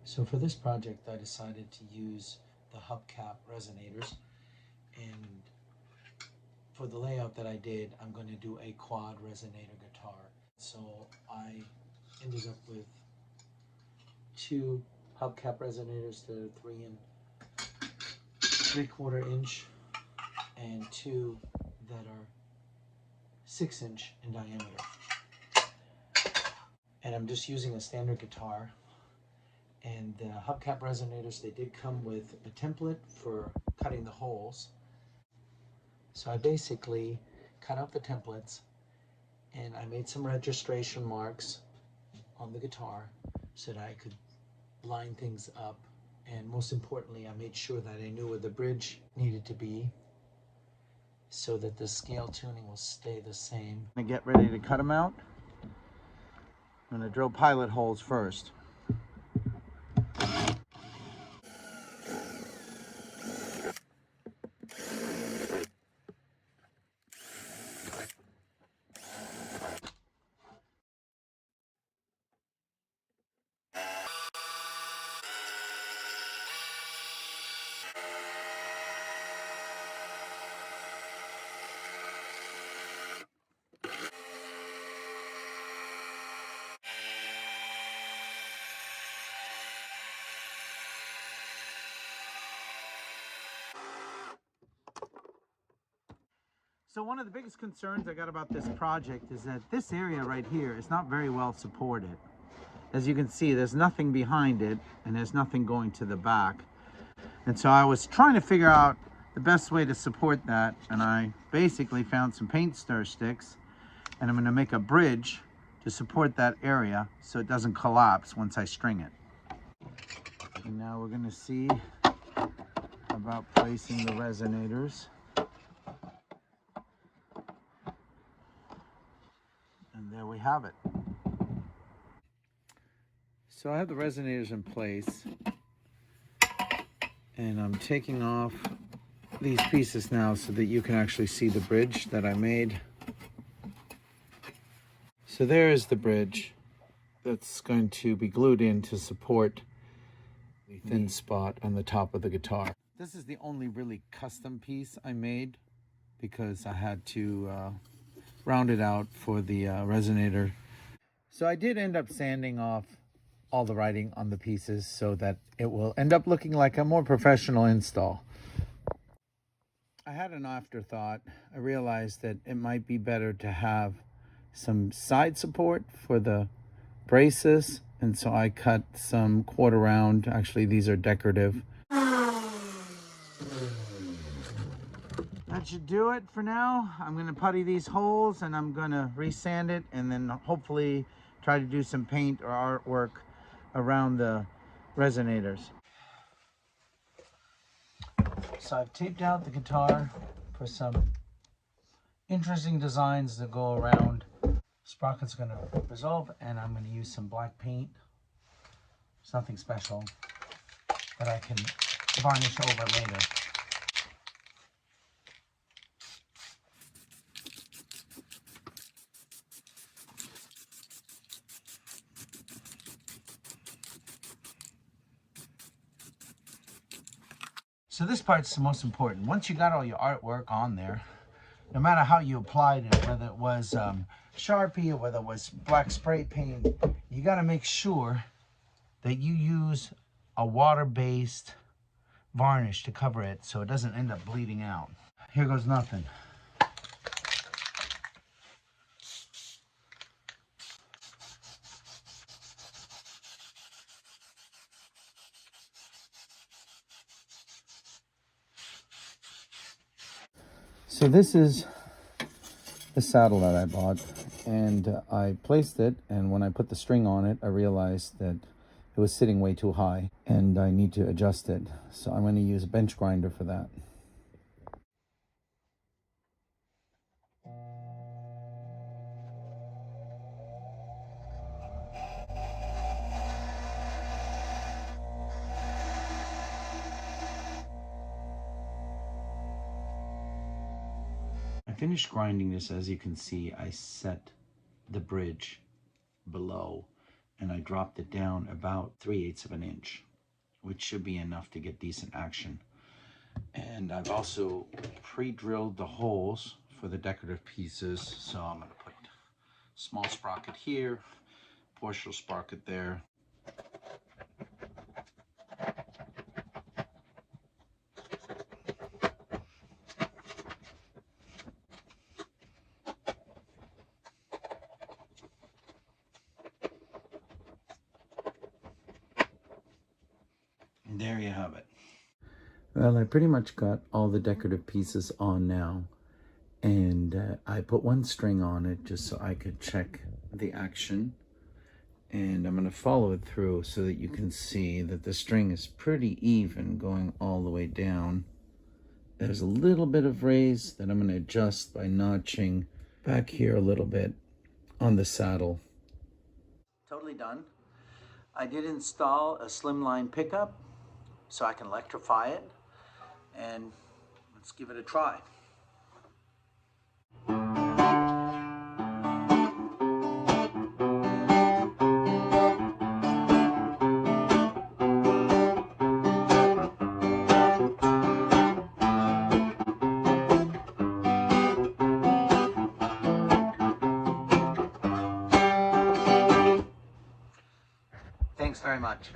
So for this project, I decided to use the hubcap resonators, and for the layout that I did, I'm going to do a quad resonator guitar. So I ended up with two hubcap resonators that are 3 3/4 inch and two that are 6 inch in diameter. And I'm just using a standard guitar. And the hubcap resonators, they did come with a template for cutting the holes. So I basically cut out the templates and I made some registration marks on the guitar so that I could line things up. And most importantly, I made sure that I knew where the bridge needed to be so that the scale tuning will stay the same. I'm gonna get ready to cut them out. I'm gonna drill pilot holes first. So one of the biggest concerns I got about this project is that this area right here is not very well supported. As you can see, there's nothing behind it and there's nothing going to the back. And so I was trying to figure out the best way to support that, and I basically found some paint stir sticks, and I'm going to make a bridge to support that area so it doesn't collapse once I string it. And now we're going to see about placing the resonators. And there we have it. So I have the resonators in place, and I'm taking off these pieces now so that you can actually see the bridge that I made. So there is the bridge that's going to be glued in to support the thin spot on the top of the guitar. This is the only really custom piece I made because I had to round it out for the resonator. So I did end up sanding off all the writing on the pieces so that it will end up looking like a more professional install. I had an afterthought. I realized that it might be better to have some side support for the braces, and so I cut some 1/4 round. Actually, these are decorative. That should do it for now. I'm going to putty these holes and I'm going to resand it and then hopefully try to do some paint or artwork around the resonators. So I've taped out the guitar for some interesting designs that go around. Sprocket's going to resolve, and I'm going to use some black paint. It's nothing special that I can varnish over later. So this part's the most important. Once you got all your artwork on there, no matter how you applied it, whether it was Sharpie or whether it was black spray paint, you got to make sure that you use a water-based varnish to cover it so it doesn't end up bleeding out. Here goes nothing. So this is the saddle that I bought, and I placed it, and when I put the string on it, I realized that it was sitting way too high and I need to adjust it. So I'm going to use a bench grinder for that. I finished grinding this. As you can see, I set the bridge below and I dropped it down about 3/8 of an inch, which should be enough to get decent action. And I've also pre-drilled the holes for the decorative pieces, so I'm going to put small sprocket here, partial sprocket there. And there you have it. Well, I pretty much got all the decorative pieces on now, and I put one string on it just so I could check the action, and I'm going to follow it through so that you can see that the string is pretty even going all the way down. There's a little bit of raise that I'm going to adjust by notching back here a little bit on the saddle. Totally done. I did install a slimline pickup so I can electrify it, and let's give it a try. Thanks very much.